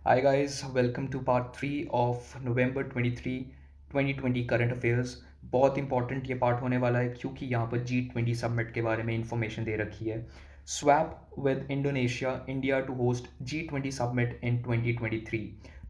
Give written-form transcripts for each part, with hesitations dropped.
Hi guys, welcome to part 3 of November 23, 2020 current affairs. बहुत important ये part होने वाला है क्योंकि यहाँ पर G20 समिट के बारे में इंफॉर्मेशन दे रखी है। Swap with Indonesia India to host G20 summit in 2023।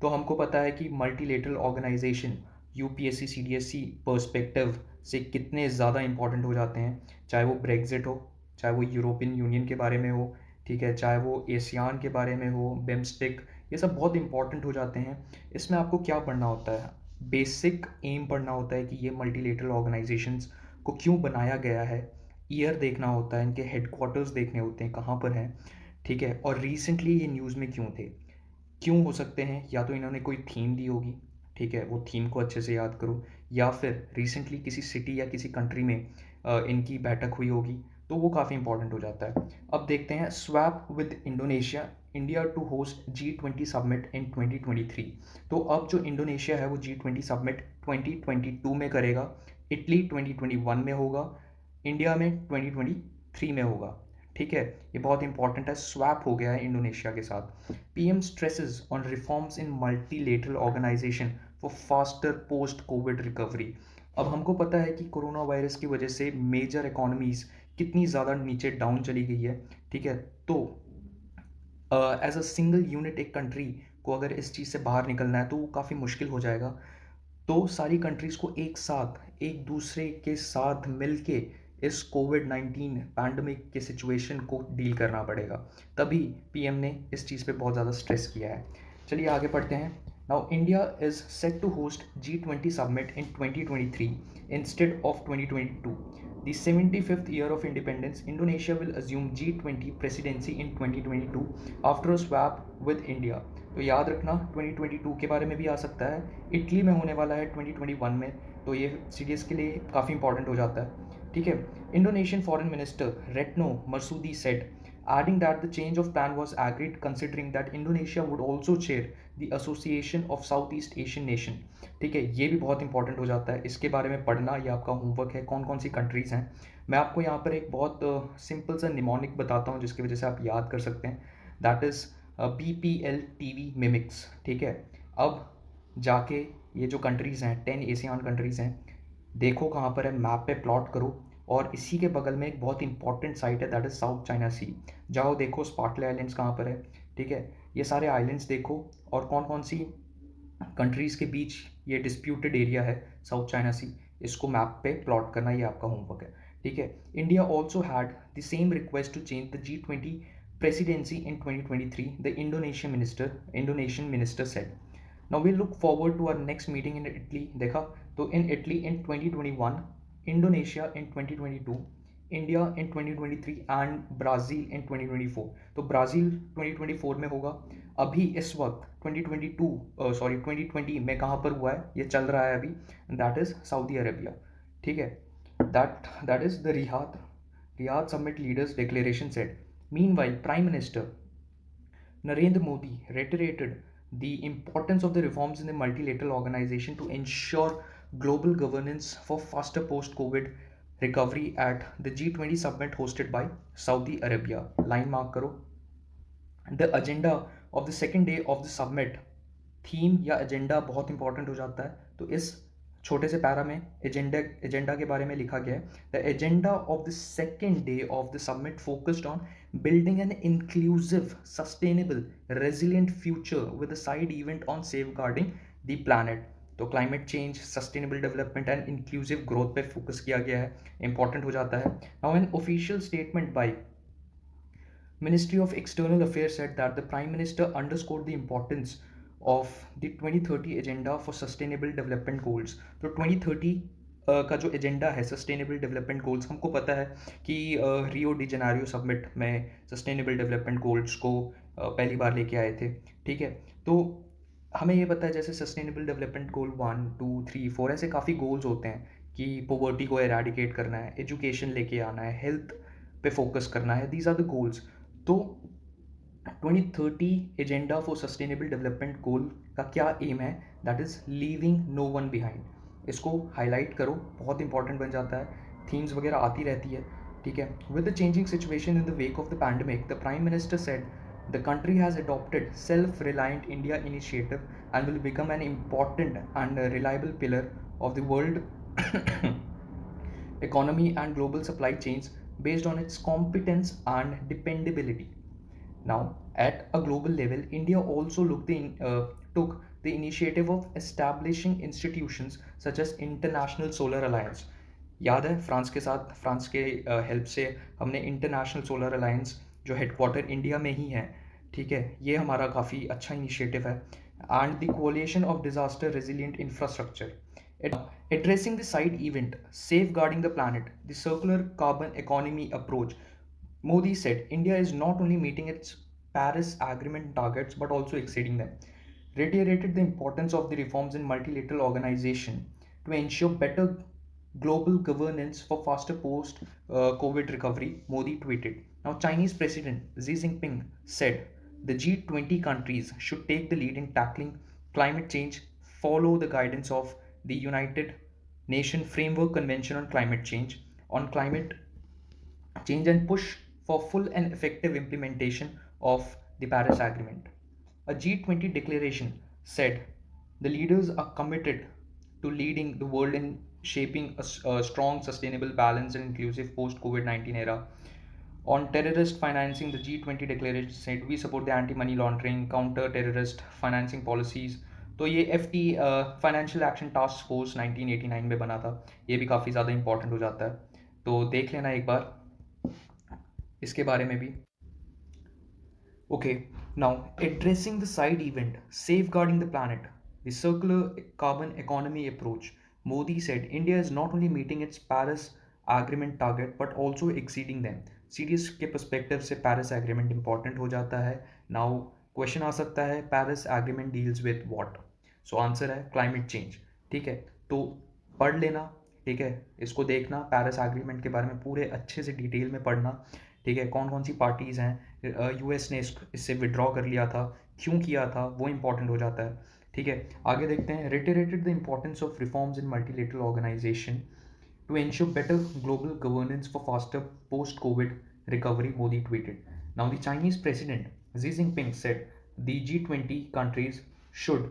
तो हमको पता है कि multilateral organisation UPSC CDSE perspective से कितने ज़्यादा इंपॉर्टेंट हो जाते हैं, चाहे वो ब्रेग्जिट हो, चाहे वो यूरोपियन यूनियन के बारे में हो, ठीक है, चाहे वो एशियान के बारे में हो, बिम्स्टिक, ये सब बहुत इंपॉर्टेंट हो जाते हैं। इसमें आपको क्या पढ़ना होता है? बेसिक एम पढ़ना होता है कि ये मल्टीलेटरल ऑर्गेनाइजेशंस को क्यों बनाया गया है, ईयर देखना होता है, इनके हेडक्वार्टर्स देखने होते हैं कहाँ पर हैं, ठीक है, और रिसेंटली ये न्यूज़ में क्यों थे, क्यों हो सकते हैं, या तो इन्होंने कोई थीम दी होगी, ठीक है, वो थीम को अच्छे से याद करो, या फिर रिसेंटली किसी सिटी या किसी कंट्री में इनकी बैठक हुई होगी, तो वो काफ़ी इंपॉर्टेंट हो जाता है। अब देखते हैं swap with Indonesia India to host G20 summit in 2023। तो अब जो इंडोनेशिया है वो G20 समिट 2022 में करेगा, इटली 2021 में होगा, इंडिया में 2023 में होगा, ठीक है। ये बहुत इंपॉर्टेंट है, स्वैप हो गया है इंडोनेशिया के साथ। PM stresses on reforms in multilateral organisation for faster post COVID recovery. अब हमको पता है कि कोरोना वायरस की वजह से मेजर इकोनॉमीज कितनी ज़्यादा नीचे डाउन चली गई है, ठीक है। तो एज अ सिंगल यूनिट एक कंट्री को अगर इस चीज़ से बाहर निकलना है तो वो काफ़ी मुश्किल हो जाएगा। तो सारी कंट्रीज़ को एक साथ एक दूसरे के साथ मिलके इस कोविड-19 पैंडमिक के सिचुएशन को डील करना पड़ेगा। तभी पीएम ने इस चीज़ पे बहुत ज़्यादा स्ट्रेस किया है। चलिए आगे पढ़ते हैं। Now India is set to host G20 summit in 2023 instead of 2022। The 75th year of independence, Indonesia will assume G20 presidency in 2022 after a swap with India. तो याद रखना 2022 के बारे में भी आ सकता है, इटली में होने वाला है 2021 में, तो ये सीडीएस के लिए काफ़ी इंपॉर्टेंट हो जाता है, ठीक है। Indonesian foreign minister Retno Marsudi said, adding that the change of plan was agreed considering that Indonesia would also chair the Association of Southeast Asian Nation। ठीक है, ये भी बहुत इंपॉर्टेंट हो जाता है, इसके बारे में पढ़ना, ये आपका होमवर्क है, कौन कौन सी कंट्रीज़ हैं। मैं आपको यहाँ पर एक बहुत सिंपल सा निमोनिक बताता हूँ जिसकी वजह से आप याद कर सकते हैं, that is BPL TV mimics, ठीक है। अब जाके ये जो कंट्रीज़ हैं 10 एशियान कंट्रीज़ हैं, देखो कहाँ पर है, मैप पे प्लॉट करो, और इसी के बगल में एक बहुत इंपॉर्टेंट साइट है दैट इज़ साउथ चाइना सी। जाओ देखो स्पार्टले आइलैंड्स कहाँ पर है, ठीक है, ये सारे आइलैंड्स देखो और कौन कौन सी कंट्रीज़ के बीच ये डिस्प्यूटेड एरिया है साउथ चाइना सी, इसको मैप पे प्लॉट करना, ये आपका होमवर्क है, ठीक है। India also had the same request to change the G20 presidency in 2023, the Indonesian minister said। Now we look forward to our next meeting in Italy। देखा, तो in Italy in 2021, Indonesia in 2022, India in 2023 and Brazil in 2024। तो Brazil 2024 में होगा। अभी इस वक्त 2020 में कहाँ पर हुआ है, ये चल रहा है अभी, दैट इज़ सऊदी अरेबिया, ठीक है। That is the Riyadh summit leaders declaration set. Meanwhile prime minister Narendra Modi reiterated the importance of the reforms in the multilateral organization to ensure global governance for faster post-COVID recovery at the G20 summit hosted by Saudi Arabia. Line mark करो। The agenda of the second day of the summit, theme या agenda बहुत important हो जाता है, तो इस छोटे से पैरा में एजेंडा के बारे में लिखा गया है। The agenda of the second day of the summit focused on building an inclusive sustainable resilient future with a side event on safeguarding the planet. तो climate change, sustainable development and inclusive growth पे focus किया गया है, important हो जाता है। Now an official statement by Ministry of External Affairs said that the Prime Minister underscored the importance of the 2030 agenda for sustainable development goals। तो 2030 का जो एजेंडा है सस्टेनेबल डेवलपमेंट गोल्स, हमको पता है कि रियो डी जेनेरियो समिट में sustainable development goals को पहली बार लेके आए थे, ठीक है। तो हमें ये पता है जैसे सस्टेनेबल डेवलपमेंट गोल 1 2 3 4 ऐसे काफ़ी गोल्स होते हैं कि पोवर्टी को एराडिकेट करना है, एजुकेशन लेके आना है, हेल्थ पे फोकस करना है, दीज आर द गोल्स। तो 2030 agenda for sustainable development goal का क्या एम है, that is leaving no one behind. इसको हाईलाइट करो, बहुत इंपॉर्टेंट बन जाता है, थीम्स वगैरह आती रहती है, ठीक है। With the changing situation in the wake of the pandemic, the prime minister said The country has adopted self-reliant India initiative and will become an important and reliable pillar of the world economy and global supply chains based on its competence and dependability. Now, at a global level, India also took the initiative of establishing institutions such as International Solar Alliance. याद है France के help से हमने international solar alliance जो headquarter India में ही है, ठीक है, ये हमारा काफ़ी अच्छा इनिशिएटिव है. And the collision of disaster resilient infrastructure addressing the side event, safeguarding the planet, the circular carbon economy approach. Modi said India is not only meeting its Paris Agreement targets but also exceeding them. Reiterated the importance of the reforms in multilateral organization to ensure better global governance for faster post COVID recovery, Modi tweeted. Now, Chinese President Xi Jinping said the G20 countries should take the lead in tackling climate change, follow the guidance of the United Nations Framework Convention on climate change and push for full and effective implementation of the Paris Agreement. A G20 declaration said the leaders are committed to leading the world in shaping a strong, sustainable, balanced, and inclusive post COVID 19 era. On terrorist financing, the G20 declaration said we support the anti money laundering, counter terrorist financing policies. तो ये FT financial action task force 1989 में बना था, ये भी काफ़ी ज़्यादा important हो जाता है, तो देख लेना एक बार इसके बारे में भी. Okay, now addressing the side event, safeguarding the planet, the circular carbon economy approach. Modi said India is not only meeting its Paris Agreement target but also exceeding them. CDS के perspective से Paris Agreement important हो जाता है. Now question आ सकता है Paris Agreement deals with what? So answer है climate change. ठीक है, तो पढ़ लेना, ठीक है, इसको देखना, पेरिस एग्रीमेंट के बारे में पूरे अच्छे से डिटेल में पढ़ना, ठीक है, कौन कौन सी पार्टीज़ हैं, यूएस ने इससे विड्रॉ कर लिया था, क्यों किया था, वो इंपॉर्टेंट हो जाता है. ठीक है, आगे देखते हैं. Reiterated the importance of reforms in multilateral organisation to ensure better global governance for faster post-COVID recovery, Modi tweeted. Now, the Chinese President Xi Jinping said the G20 countries should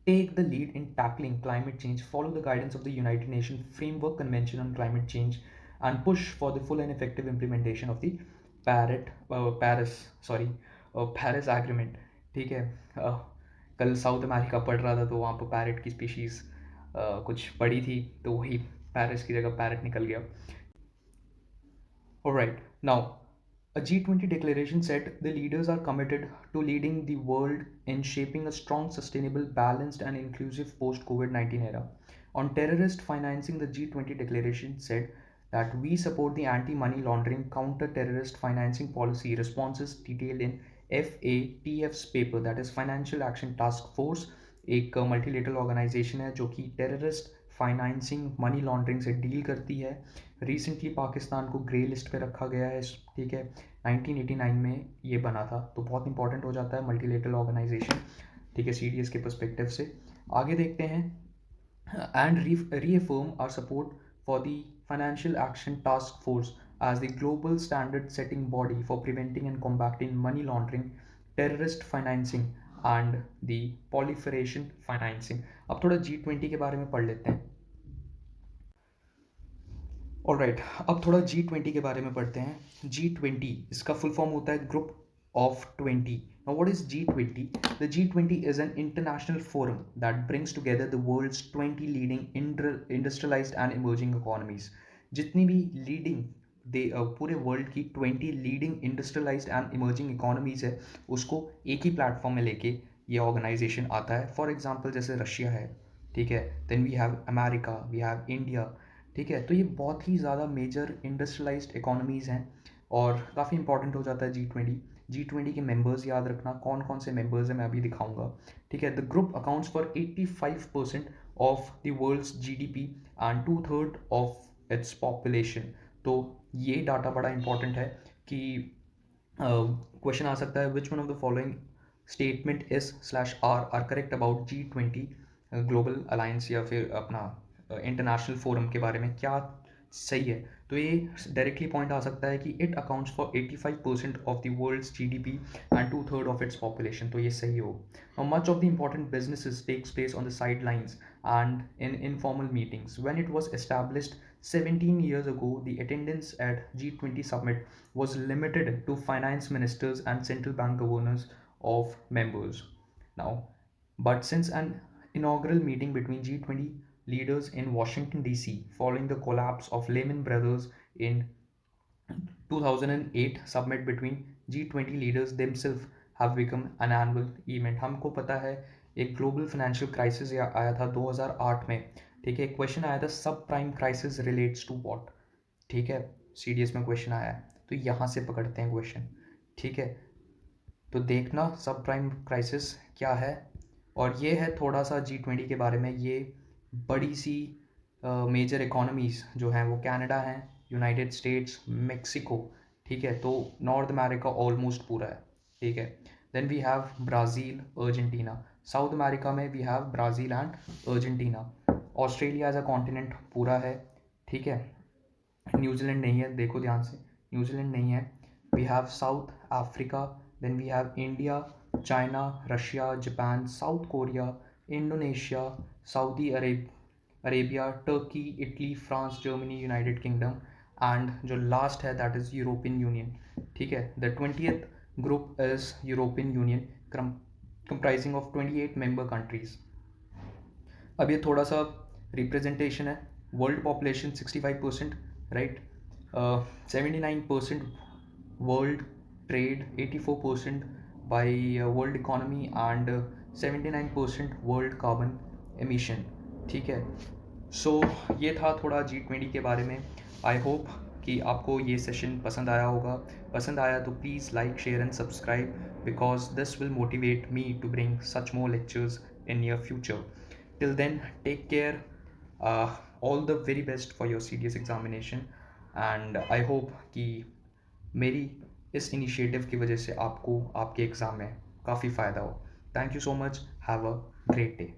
take the lead in tackling climate change, follow the guidance of the United Nations Framework Convention on Climate Change, and push for the full and effective implementation of the Paris Agreement. ठीक है, कल south America पढ़ रहा था तो वहाँ पर parrot की स्पीशीज़ कुछ पड़ी थी, तो वही पैरिस की जगह पैरट निकल गया. Alright, now a G20 declaration said the leaders are committed to leading the world in shaping a strong, sustainable, balanced, and inclusive post COVID 19 era. On terrorist financing, the G20 declaration said that we support the anti money laundering, counter terrorist financing policy responses detailed in FATF's paper, that is Financial Action Task Force. एक multilateral organisation है जो कि terrorist financing money laundering से deal करती है. Recently Pakistan को grey list पे रखा गया है, ठीक है, 1989 में ये बना था, तो बहुत इंपॉर्टेंट हो जाता है मल्टीलेटरल ऑर्गेनाइजेशन, ठीक है, CDS के पर्सपेक्टिव से. आगे देखते हैं. And reaffirm our support for the financial action task force as the global standard setting body for preventing and combating money laundering, terrorist financing and the proliferation financing. अब थोड़ा G20 के बारे में पढ़ लेते हैं. ऑलराइट, अब थोड़ा G20 के बारे में पढ़ते हैं. G20 इसका फुल फॉर्म होता है group of 20. Now, what is G20? The G20 is an international forum that brings together the world's 20 leading industrialized and emerging economies. जितनी भी लीडिंग पूरे वर्ल्ड की 20 leading industrialised and emerging economies है, उसको एक ही platform में लेके ये ऑर्गेनाइजेशन आता है. फॉर एग्जांपल जैसे रशिया है, ठीक है, then we have America, we have India, ठीक है, तो ये बहुत ही ज़्यादा मेजर इंडस्ट्रियलाइज्ड इकोनॉमीज़ हैं और काफ़ी इंपॉर्टेंट हो जाता है G20 के मेंबर्स याद रखना, कौन कौन से मेंबर्स हैं मैं अभी दिखाऊंगा, ठीक है. The group accounts for 85% of the world's GDP and 2/3 of its population. तो ये डाटा बड़ा इंपॉर्टेंट है कि क्वेश्चन आ सकता है which one of the following statement is are correct about G20 global alliance या फिर अपना इंटरनेशनल फोरम के बारे में क्या सही है. तो ये डायरेक्टली पॉइंट आ सकता है कि it accounts for 85% of the world's GDP and 2/3 of its population, तो ये सही हो। Much of the important businesses takes place on the sidelines and in informal meetings. When it was established 17 years ago, the attendance at G20 summit was limited to finance ministers and central bank governors of members. Now, but since an inaugural meeting between G20 leaders in Washington, D.C., following the collapse of Lehman Brothers in 2008, summit between G20 leaders themselves have become an annual event. हमको पता है एक global financial crisis आया था 2008 में, ठीक है। Question आया था subprime crisis relates to what, ठीक है, सीडीएस में क्वेश्चन आया है, तो यहाँ से पकड़ते हैं क्वेश्चन, ठीक है। तो देखना सब प्राइम क्राइसिस क्या है, और ये है थोड़ा सा G20 के बारे में। ये बड़ी सी मेजर इकोनॉमीज़ जो हैं वो कनाडा हैं, यूनाइटेड स्टेट्स, मेक्सिको, ठीक है। तो नॉर्थ अमेरिका ऑलमोस्ट पूरा है, ठीक है। Then we have Brazil, Argentina. South America में we have Brazil and Argentina. Australia as a continent पूरा है, ठीक है। न्यूजीलैंड नहीं है, देखो ध्यान से, न्यूजीलैंड नहीं है। We have South Africa, then we have India, China, Russia, Japan, South Korea, Indonesia, Saudi Arabia, Turkey, Italy, France, Germany, United Kingdom, and जो लास्ट है दैट इज़ यूरोपियन यूनियन, ठीक है। The 20th group is European Union, comprising of 28 member countries. अब ये थोड़ा सा representation है। World population 65%, right. 79% world trade, 84% by world economy, and 79% world carbon emission, ठीक है। सो ये था थोड़ा G20 के बारे में। आई होप कि आपको ये सेशन पसंद आया होगा। पसंद आया तो please like, share and subscribe, because this will motivate me to bring such more lectures in near future. Till then, take care. All the very best for your CDS examination, and I hope कि मेरी इस initiative की वजह से आपको आपके exam में काफ़ी फ़ायदा हो। Thank you so much, have a great day.